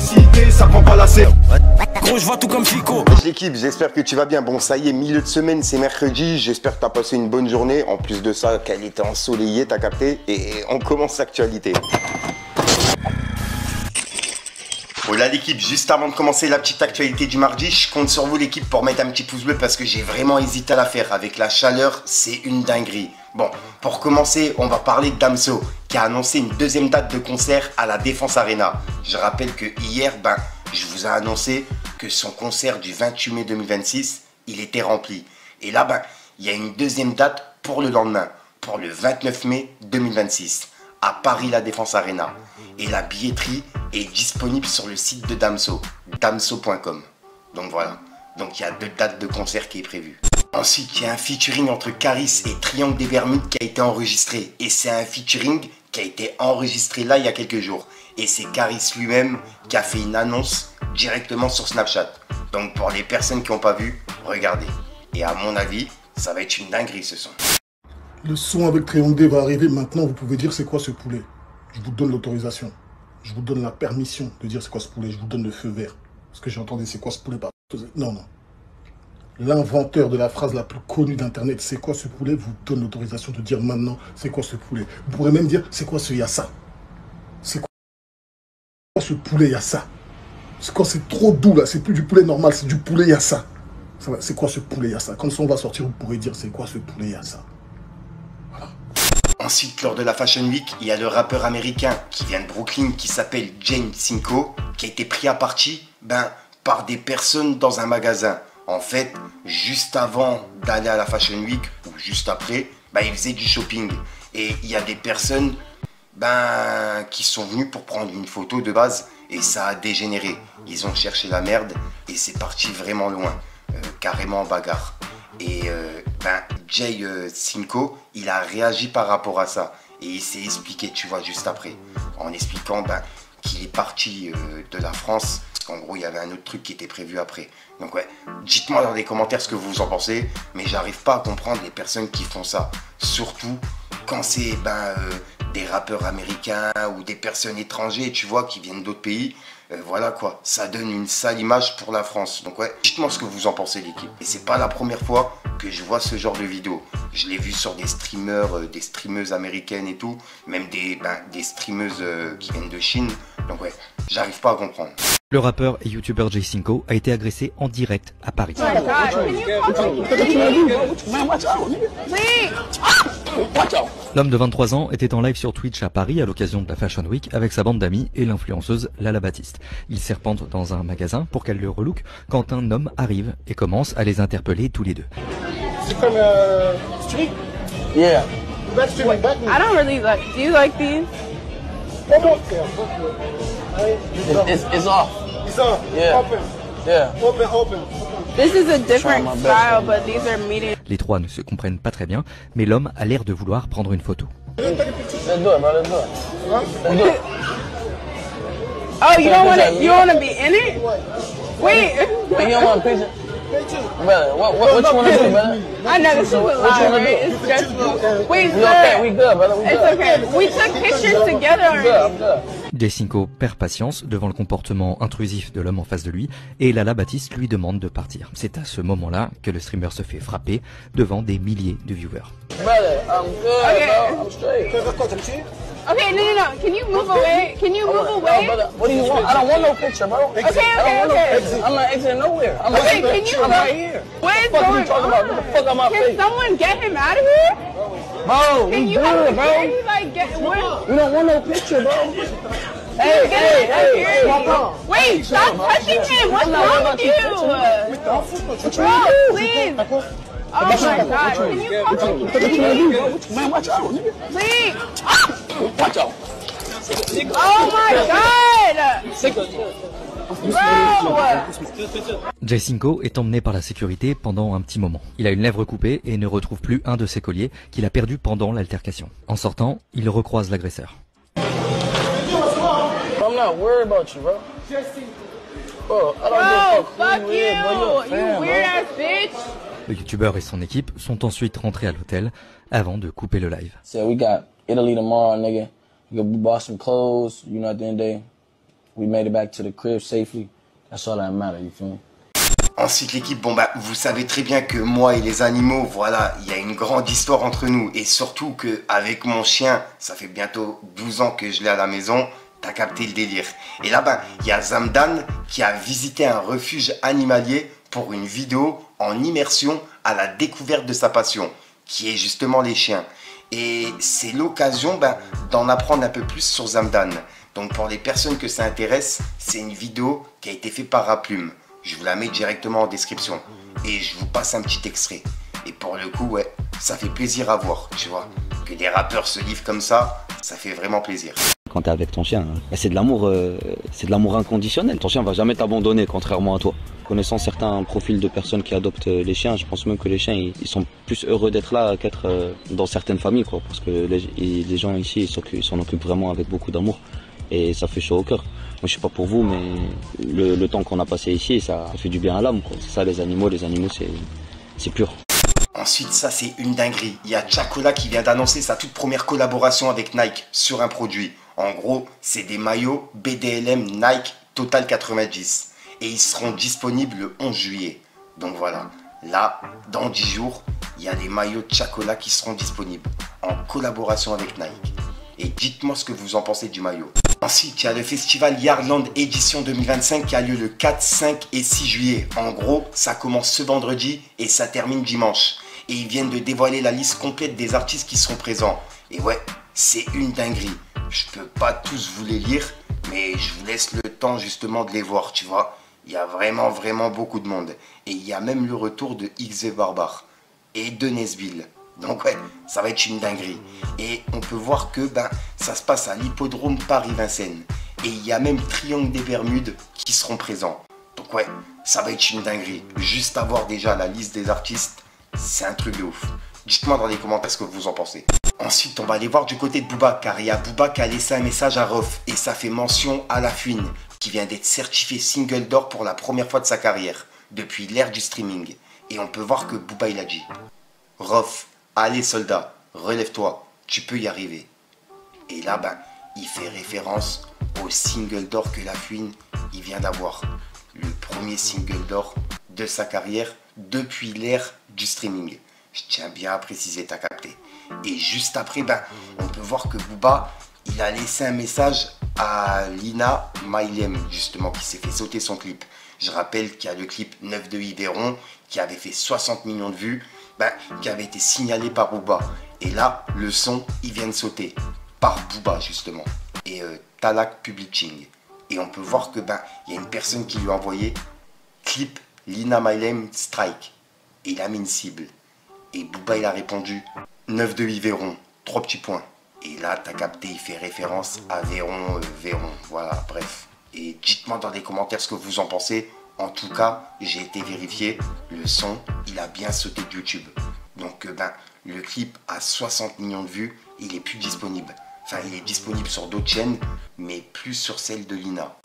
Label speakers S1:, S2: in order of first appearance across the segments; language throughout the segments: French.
S1: excité, ça prend pas la serre.
S2: Gros, je vois tout comme Fico.
S3: L'équipe, j'espère que tu vas bien. Bon, ça y est, milieu de semaine, c'est mercredi. J'espère que tu as passé une bonne journée. En plus de ça, qu'elle était ensoleillée, t'as capté. Et on commence l'actualité. Voilà l'équipe, juste avant de commencer la petite actualité du mardi, je compte sur vous l'équipe pour mettre un petit pouce bleu parce que j'ai vraiment hésité à la faire. Avec la chaleur, c'est une dinguerie. Bon, pour commencer, on va parler de Damso qui a annoncé une deuxième date de concert à la Défense Arena. Je rappelle que hier, je vous ai annoncé que son concert du 28 mai 2026, il était rempli. Et là, il y a une deuxième date pour le lendemain, pour le 29 mai 2026, à Paris la Défense Arena. Et la billetterie est disponible sur le site de Damso, damso.com. Donc voilà, donc il y a 2 dates de concert qui est prévue. Ensuite, il y a un featuring entre Caris et Triangle des Bermudes qui a été enregistré. Et c'est un featuring qui a été enregistré là il y a quelques jours. Et c'est Caris lui-même qui a fait une annonce directement sur Snapchat. Donc pour les personnes qui n'ont pas vu, regardez. Et à mon avis, ça va être une dinguerie ce son.
S4: Le son avec Triangle D va arriver maintenant, vous pouvez dire c'est quoi ce poulet. Je vous donne l'autorisation. Je vous donne la permission de dire c'est quoi ce poulet. Je vous donne le feu vert. Parce que j'ai entendu c'est quoi ce poulet. Non, non. L'inventeur de la phrase la plus connue d'internet, c'est quoi ce poulet, vous donne l'autorisation de dire maintenant c'est quoi ce poulet. Vous pourrez même dire c'est quoi ce yassa. C'est quoi ce poulet yassa. C'est quand c'est trop doux là, c'est plus du poulet normal, c'est du poulet yassa. C'est quoi ce poulet yassa. Quand on va sortir, vous pourrez dire c'est quoi ce poulet yassa. Voilà.
S3: Ensuite, lors de la Fashion Week, il y a le rappeur américain qui vient de Brooklyn qui s'appelle Jay Cinco, qui a été pris à partie par des personnes dans un magasin. En fait, juste avant d'aller à la Fashion Week, ou juste après, il faisait du shopping. Et il y a des personnes qui sont venues pour prendre une photo de base et ça a dégénéré. Ils ont cherché la merde et c'est parti vraiment loin, carrément en bagarre. Et Jay Cinco, il a réagi par rapport à ça. Et il s'est expliqué, tu vois, juste après, en expliquant qu'il est parti de la France. En gros, il y avait un autre truc qui était prévu après. Donc ouais, dites-moi dans les commentaires ce que vous en pensez. Mais j'arrive pas à comprendre les personnes qui font ça. Surtout quand c'est des rappeurs américains ou des personnes étrangères, tu vois, qui viennent d'autres pays. Voilà quoi, ça donne une sale image pour la France. Donc ouais, dites-moi ce que vous en pensez l'équipe. Et c'est pas la première fois que je vois ce genre de vidéo. Je l'ai vu sur des streamers, des streameuses américaines et tout. Même des streameuses qui viennent de Chine. Donc ouais, j'arrive pas à comprendre.
S5: Le rappeur et youtubeur Jay Cinco a été agressé en direct à Paris. L'homme de 23 ans était en live sur Twitch à Paris à l'occasion de la Fashion Week avec sa bande d'amis et l'influenceuse Lala Baptiste. Il serpente dans un magasin pour qu'elle le relook quand un homme arrive et commence à les interpeller tous les deux.
S6: Yeah. I don't really like. Do you like these? It's off.
S1: It's off.
S6: Yeah.
S1: Open.
S6: Yeah.
S1: Open.
S6: This is a different style, but these are medium.
S5: Les trois ne se comprennent pas très bien, mais l'homme a l'air de vouloir prendre une photo.
S6: Let's do it, bro. Let's do it. Let's do it. Oh, you don't want to? You want to be in it? Wait. You don't want a picture? Brother, what you want to do, brother? I know this is a lot, right? It's stressful. Wait, we okay, we good, brother. We good. It's okay. We took pictures together already. I'm good.
S5: Jay Cinco perd patience devant le comportement intrusif de l'homme en face de lui et Lala Baptiste lui demande de partir. C'est à ce moment-là que le streamer se fait frapper devant des milliers de viewers.
S6: Brother, I'm good, okay. Bro. I'm straight. Okay, no. Can you move away? Can you move away? Brother, what do you want? I don't want no picture, bro. Okay. I'm not exiting nowhere. I'm right here. What is going on? What the fuck are you talking about? Get the fuck out my face. Can someone get him out of here? Bro, we good, bro. We don't want no picture, bro. Hey. Wait, stop touching him. What's wrong with you? Bro, please. Oh my God, can you come to
S1: Man, watch out.
S6: Please.
S1: Watch out.
S6: Oh my God.
S5: Jay Cinco est emmené par la sécurité pendant un petit moment. Il a une lèvre coupée et ne retrouve plus un de ses colliers qu'il a perdu pendant l'altercation. En sortant, il recroise l'agresseur.
S6: I'm not worried about you, bro. Bro, fuck you, you weird ass bitch.
S5: Le youtubeur et son équipe sont ensuite rentrés à l'hôtel avant de couper le live.
S6: So we got Italy tomorrow, nigga. We bought some clothes, you know, at the end of the day.
S7: we made it back to the crib safely. That's all that matters, you feel me?
S3: Ensuite l'équipe, bon bah vous savez très bien que moi et les animaux, voilà, il y a une grande histoire entre nous. Et surtout que avec mon chien, ça fait bientôt 12 ans que je l'ai à la maison, t'as capté le délire. Et là ben, il y a Zamdan qui a visité un refuge animalier pour une vidéo en immersion à la découverte de sa passion, qui est justement les chiens. Et c'est l'occasion ben, d'en apprendre un peu plus sur Zamdan. Donc pour les personnes que ça intéresse, c'est une vidéo qui a été faite par Raplume. Je vous la mets directement en description. Et je vous passe un petit extrait. Et pour le coup, ouais, ça fait plaisir à voir, tu vois. Que des rappeurs se livrent comme ça fait vraiment plaisir.
S8: Quand t'es avec ton chien, c'est de l'amour inconditionnel. Ton chien va jamais t'abandonner, contrairement à toi. Connaissant certains profils de personnes qui adoptent les chiens, je pense même que les chiens, ils sont plus heureux d'être là qu'être dans certaines familles, quoi. Parce que les gens ici, ils s'en occupent vraiment avec beaucoup d'amour. Et ça fait chaud au cœur. Moi, je sais pas pour vous, mais le temps qu'on a passé ici, ça fait du bien à l'âme, quoi. C'est ça, les animaux, c'est pur.
S3: Ensuite, ça c'est une dinguerie. Il y a Chacola qui vient d'annoncer sa toute première collaboration avec Nike sur un produit. En gros, c'est des maillots BDLM Nike Total 90. Et ils seront disponibles le 11 juillet. Donc voilà, là, dans 10 jours, il y a les maillots de Chacola qui seront disponibles en collaboration avec Nike. Et dites-moi ce que vous en pensez du maillot. Ensuite, il y a le festival Yardland édition 2025 qui a lieu le 4, 5 et 6 juillet. En gros, ça commence ce vendredi et ça termine dimanche. Et ils viennent de dévoiler la liste complète des artistes qui seront présents. Et ouais, c'est une dinguerie. Je peux pas tous vous les lire, mais je vous laisse le temps justement de les voir, tu vois. Il y a vraiment beaucoup de monde. Et il y a même le retour de XV Barbare et de Nesbill. Donc ouais, ça va être une dinguerie. Et on peut voir que ben, ça se passe à l'hippodrome Paris-Vincennes. Et il y a même Triangle des Bermudes qui seront présents. Donc ouais, ça va être une dinguerie. Juste avoir déjà la liste des artistes, c'est un truc de ouf. Dites-moi dans les commentaires ce que vous en pensez. Ensuite, on va aller voir du côté de Booba, car il y a Booba qui a laissé un message à Rof. Et ça fait mention à La Fouine, qui vient d'être certifié single d'or pour la première fois de sa carrière, depuis l'ère du streaming. Et on peut voir que Booba il a dit: Rof, allez soldat, relève-toi, tu peux y arriver. Et là, ben, il fait référence au single d'or que La Fouine il vient d'avoir. Le premier single d'or de sa carrière depuis l'ère du streaming. Je tiens bien à préciser, t'as capté. Et juste après, ben, on peut voir que Booba, il a laissé un message à Lina Mailem, justement, qui s'est fait sauter son clip. Je rappelle qu'il y a le clip 9 de Yveron, qui avait fait 60 millions de vues, ben, qui avait été signalé par Booba. Et là, le son, il vient de sauter. Par Booba, justement. Et Talak Publishing. Et on peut voir que ben, il y a une personne qui lui a envoyé clip Lina Mailem Strike. Et il a mis une cible. Et Booba, il a répondu 9 de Yveron, 3 petits points. Et là, t'as capté, il fait référence à Véron, voilà, bref. Et dites-moi dans les commentaires ce que vous en pensez. En tout cas, j'ai été vérifié, le son, il a bien sauté de YouTube. Donc, ben, le clip a 60 millions de vues, il est plus disponible. Enfin, il est disponible sur d'autres chaînes, mais plus sur celle de Lina.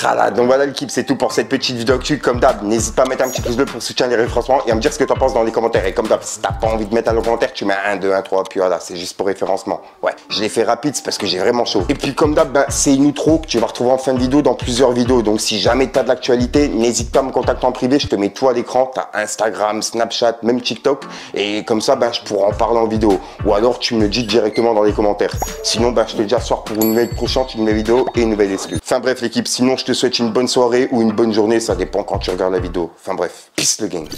S3: Voilà, donc voilà l'équipe, c'est tout pour cette petite vidéo actu. Comme d'hab, n'hésite pas à mettre un petit pouce bleu pour soutenir les référencements et à me dire ce que tu en penses dans les commentaires. Et comme d'hab, si t'as pas envie de mettre un commentaire, tu mets 1, 2, 1, 3, puis voilà, c'est juste pour référencement. Ouais, je l'ai fait rapide, c'est parce que j'ai vraiment chaud. Et puis comme d'hab, ben, c'est une outro que tu vas retrouver en fin de vidéo dans plusieurs vidéos. Donc si jamais t'as de l'actualité, n'hésite pas à me contacter en privé, je te mets tout à l'écran. T'as Instagram, Snapchat, même TikTok. Et comme ça, ben, je pourrai en parler en vidéo. Ou alors tu me le dis directement dans les commentaires. Sinon, ben, je te dis à ce soir pour une nouvelle prochaine, une nouvelle vidéo et une nouvelle excuse. Enfin bref l'équipe, sinon je te souhaite une bonne soirée ou une bonne journée, ça dépend quand tu regardes la vidéo. Enfin bref, peace le gang.